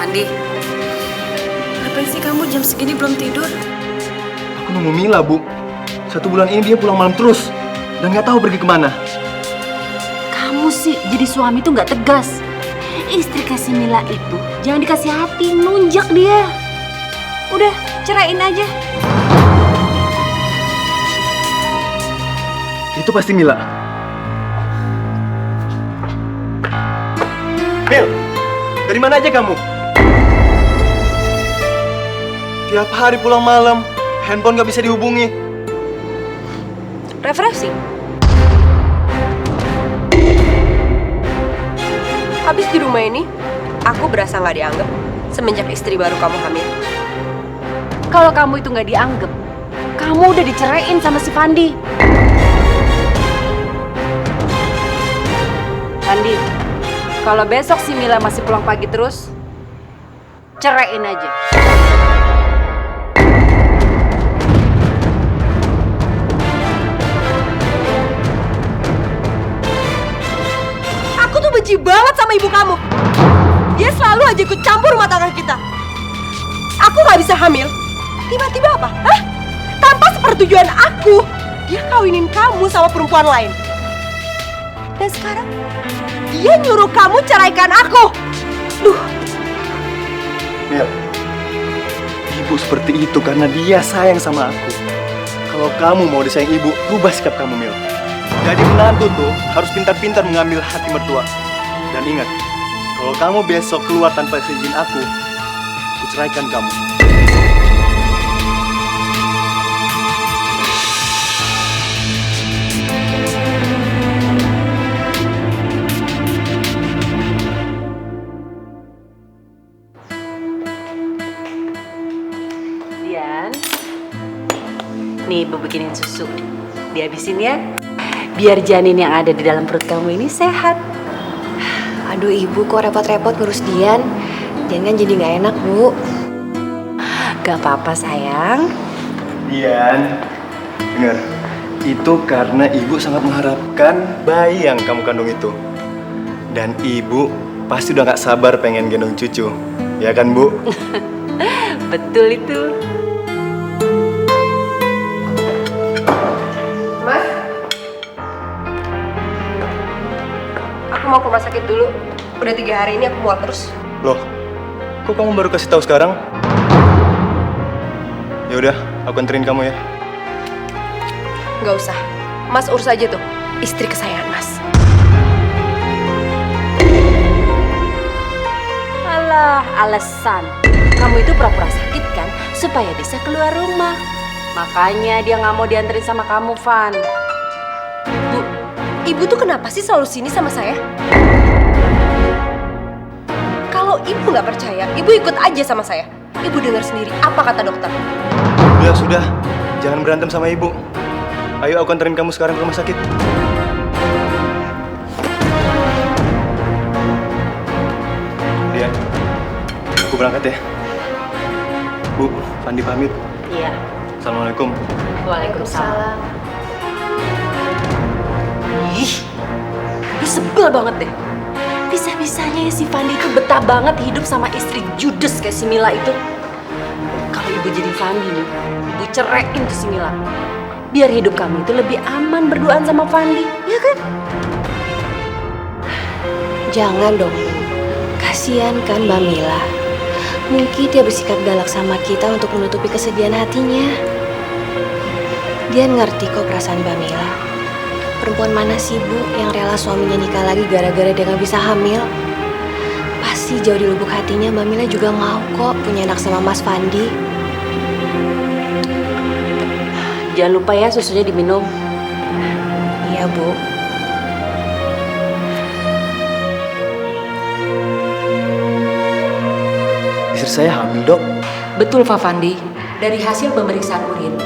Fandi, ngapain sih kamu jam segini belum tidur? Aku nunggu Mila, Bu. 1 bulan ini dia pulang malam terus dan nggak tahu pergi kemana. Kamu sih jadi suami tuh nggak tegas. Istri kasih Mila itu jangan dikasih hati, nunjak dia. Udah, ceraiin aja. Itu pasti Mila. Mil, dari mana aja kamu? Tiap hari pulang malam, handphone nggak bisa dihubungi. Refreshing. Habis di rumah ini, aku berasa nggak dianggap semenjak istri baru kamu hamil. Kalau kamu itu nggak dianggap, kamu udah diceraiin sama si Fandi. Fandi, kalau besok si Mila masih pulang pagi terus, ceraiin aja. Aku tuh benci banget sama ibu kamu. Dia selalu aja ikut campur rumah tangga kita. Aku nggak bisa hamil. Tiba-tiba apa? Hah? Tanpa sepersetujuan aku, dia kawinin kamu sama perempuan lain. Dan sekarang, dia nyuruh kamu ceraikan aku. Duh. Mil, ibu seperti itu karena dia sayang sama aku. Kalau kamu mau disayang ibu, rubah sikap kamu, Mil. Jadi menantu tuh harus pintar-pintar mengambil hati mertua. Dan ingat, kalau kamu besok keluar tanpa izin aku ceraikan kamu. Dian, nih ibu bikinin susu. Dihabisin ya, biar janin yang ada di dalam perut kamu ini sehat. Aduh ibu, kok repot-repot ngurus Dian? Dian kan jadi nggak enak, Bu. Gak apa-apa sayang. Dian, dengar, itu karena ibu sangat mengharapkan bayi yang kamu kandung itu. Dan ibu pasti udah gak sabar pengen gendong cucu. Ya kan, Bu? Betul itu. Mas, aku mau ke rumah sakit dulu. Udah 3 hari ini aku mual terus. Loh, kok kamu baru kasih tahu sekarang? Ya udah, aku anterin kamu ya. Nggak usah. Mas urus aja tuh istri kesayangan Mas. Alah, alasan. Kamu itu pura-pura sakit kan, supaya bisa keluar rumah. Makanya dia nggak mau dianterin sama kamu, Van. Bu, ibu tuh kenapa sih selalu sini sama saya? Kalau ibu nggak percaya, ibu ikut aja sama saya. Ibu dengar sendiri apa kata dokter. Sudah, jangan berantem sama ibu. Ayo aku anterin kamu sekarang ke rumah sakit. Dian, aku berangkat ya. Bu, Fandi pamit. Iya. Assalamualaikum. Waalaikumsalam. Ih, gue sebel banget deh. Bisa-bisanya ya si Fandi itu betah banget hidup sama istri judes kayak si Mila itu. Kalau ibu jadi Fandi nih, ibu ceraiin tuh si Mila. Biar hidup kamu itu lebih aman berduaan sama Fandi, ya kan? Jangan dong, Bu. Kasian kan Mbak Mila. Mungkin dia bersikap galak sama kita untuk menutupi kesedihan hatinya. Dia ngerti kok perasaan Mbak Mila. Perempuan mana sih, Bu, yang rela suaminya nikah lagi gara-gara dia nggak bisa hamil? Pasti jauh di lubuk hatinya Mbak Mila juga mau kok punya anak sama Mas Fandi. Jangan lupa ya susunya diminum. Iya, Bu. Istri saya hamil, Dok. Betul, Pak Fandi. Dari hasil pemeriksaan urin,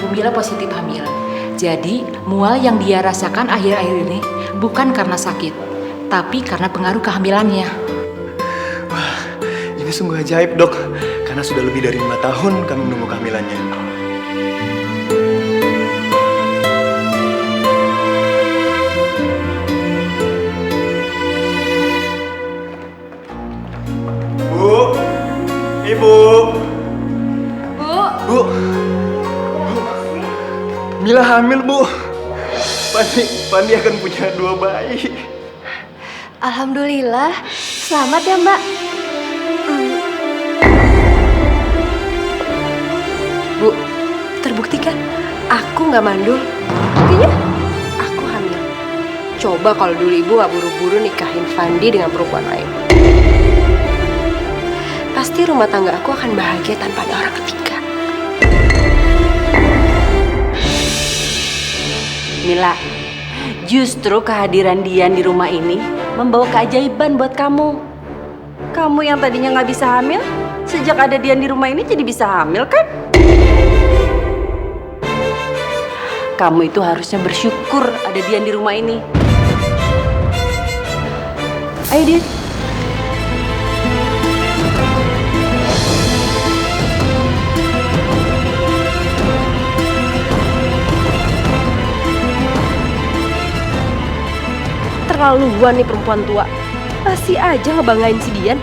Bu Mila positif hamil. Jadi, mual yang dia rasakan akhir-akhir ini bukan karena sakit, tapi karena pengaruh kehamilannya. Wah, ini sungguh ajaib, Dok. Karena sudah lebih dari 5 tahun kami menunggu kehamilannya. Bu, Ibu. Bu, Bu. Mila hamil, Bu. Fandi akan punya 2 bayi. Alhamdulillah, selamat ya Mbak. Bu, terbukti kan? Aku nggak mandul. Buktinya, aku hamil. Coba kalau dulu ibu nggak buru-buru nikahin Fandi dengan perempuan lain. Pasti rumah tangga aku akan bahagia tanpa ada orang ketiga. Mila, justru kehadiran Dian di rumah ini membawa keajaiban buat kamu. Kamu yang tadinya nggak bisa hamil, sejak ada Dian di rumah ini jadi bisa hamil kan? Kamu itu harusnya bersyukur ada Dian di rumah ini. Ayo Dian. Terlaluan nih perempuan tua. Masih aja ngebanggain si Dian.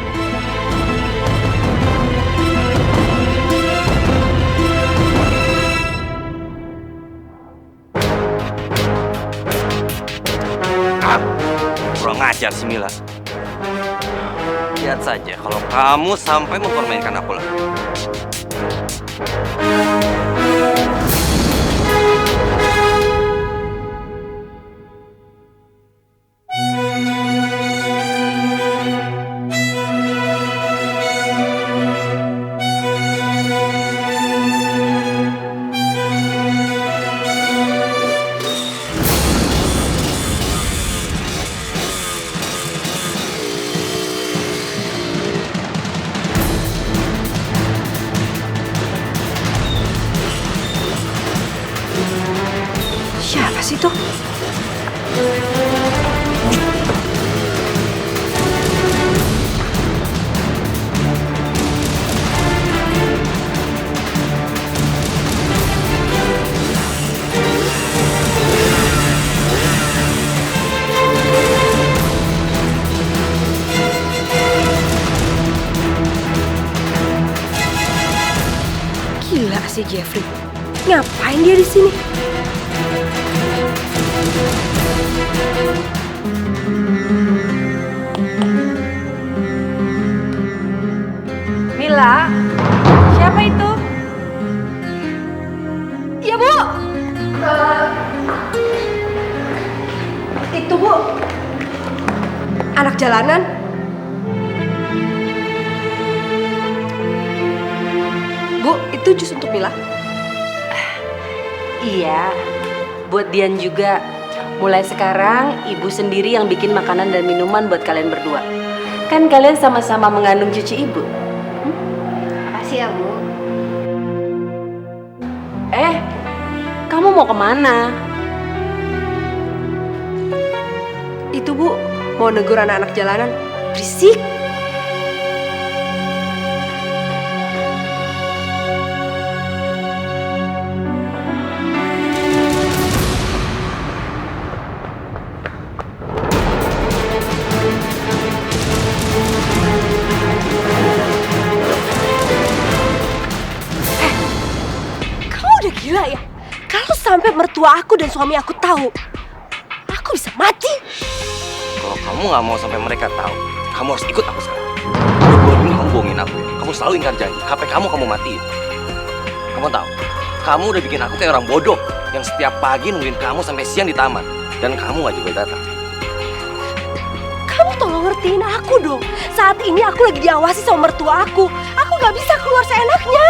Kurang ajar si Mila. Lihat saja kalau kamu sampai mempermainkan aku lagi. Siapa sih tuh? Gila si Jeffrey. Ngapain dia di sini? Mila, siapa itu? Iya Bu. Itu Bu. Anak jalanan. Bu, itu jus untuk Mila. Iya, buat Dian juga. Mulai sekarang, ibu sendiri yang bikin makanan dan minuman buat kalian berdua. Kan kalian sama-sama mengandung cucu ibu. Makasih ya Bu. Kamu mau kemana? Itu Bu, mau negur anak-anak jalanan. Berisik. Kamu udah gila ya? Kalau sampai mertua aku dan suami aku tahu, aku bisa mati. Kalau kamu nggak mau sampai mereka tahu, kamu harus ikut aku sekarang. Udah 2 minggu kamu bohongin aku. Kamu selalu ingkar janji. HP kamu matiin. Kamu tahu, kamu udah bikin aku kayak orang bodoh yang setiap pagi nungguin kamu sampai siang di taman. Dan kamu nggak juga datang. Kamu tolong ngertiin aku dong. Saat ini aku lagi diawasi sama mertua aku. Aku nggak bisa keluar seenaknya.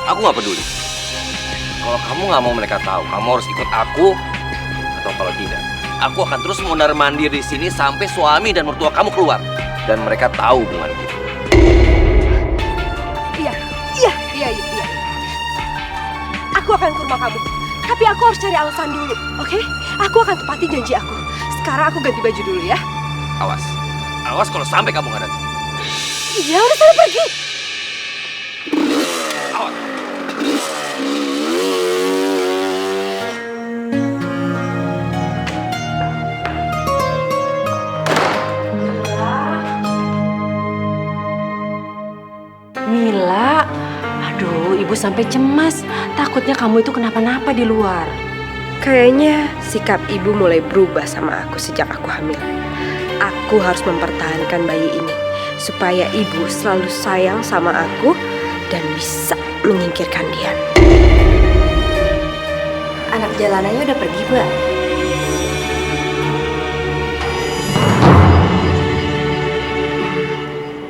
Aku nggak peduli. Kalau kamu nggak mau mereka tahu, kamu harus ikut aku. Atau kalau tidak, aku akan terus mondar-mandir di sini sampai suami dan mertua kamu keluar dan mereka tahu hubungan kita. Iya. Aku akan ke rumah kamu. Tapi aku harus cari alasan dulu, oke? Aku akan tepati janji aku. Sekarang aku ganti baju dulu ya. Awas kalau sampai kamu nggak datang. Iya, udah sana pergi. Awas. ibu sampai cemas. Takutnya kamu itu kenapa-napa di luar. Kayaknya sikap ibu mulai berubah sama aku sejak aku hamil. Aku harus mempertahankan bayi ini supaya ibu selalu sayang sama aku dan bisa menyingkirkan dia. Anak jalanannya udah pergi, Mbak.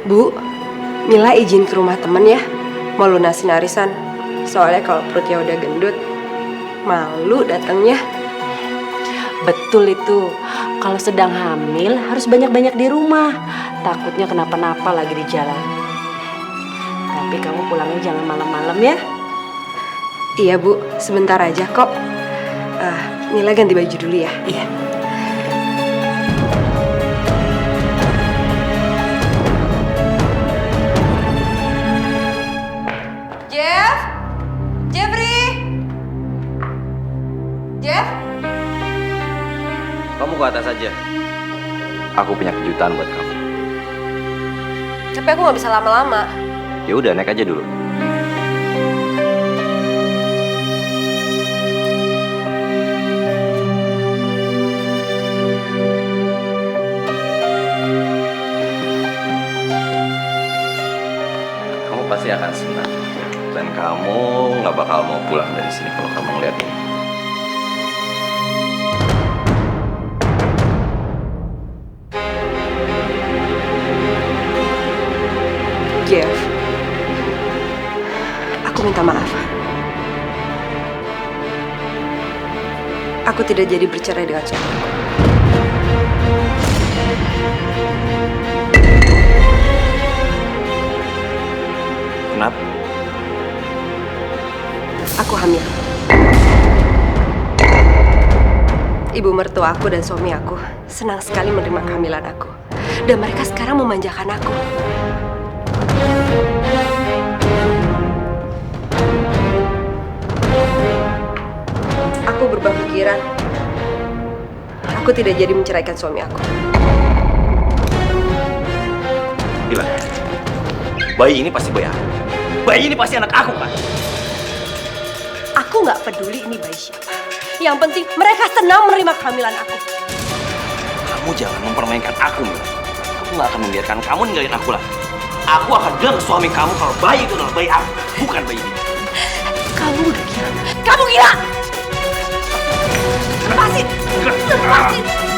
Bu, Mila izin ke rumah temen ya. Mau lunasin arisan. Soalnya kalau perutnya udah gendut, malu datangnya. Betul itu. Kalau sedang hamil harus banyak-banyak di rumah. Takutnya kenapa-napa lagi di jalan. Tapi kamu pulangnya jangan malam-malam ya. Iya Bu, sebentar aja kok. Mila ganti baju dulu ya. Iya. Jeff? Jeffrey? Jeff? Kamu ke atas aja. Aku punya kejutan buat kamu. Tapi aku nggak bisa lama-lama. Ya udah, naik aja dulu. Kamu pasti akan senang. Dan kamu nggak bakal mau pulang dari sini kalau kamu ngeliat ini. Jeff, aku minta maaf. Aku tidak jadi bercerai dengan suamiku. Kenapa? Aku hamil. Ibu mertua aku dan suami aku senang sekali menerima kehamilan aku. Dan mereka sekarang memanjakan aku. Aku berubah pikiran. Aku tidak jadi menceraikan suami aku. Bilang, bayi ini pasti bayi aku. Bayi ini pasti anak aku kan? Aku nggak peduli ini bayi siapa. Yang penting mereka senang menerima kehamilan aku. Kamu jangan mempermainkan aku, Mila. Aku nggak akan membiarkan kamu ninggalin aku lah. Aku akan bilang ke suami kamu kalau bayi itu adalah bayi aku, bukan bayi ini. Kamu udah gila. Kamu gila! Lepasin! Lepasin!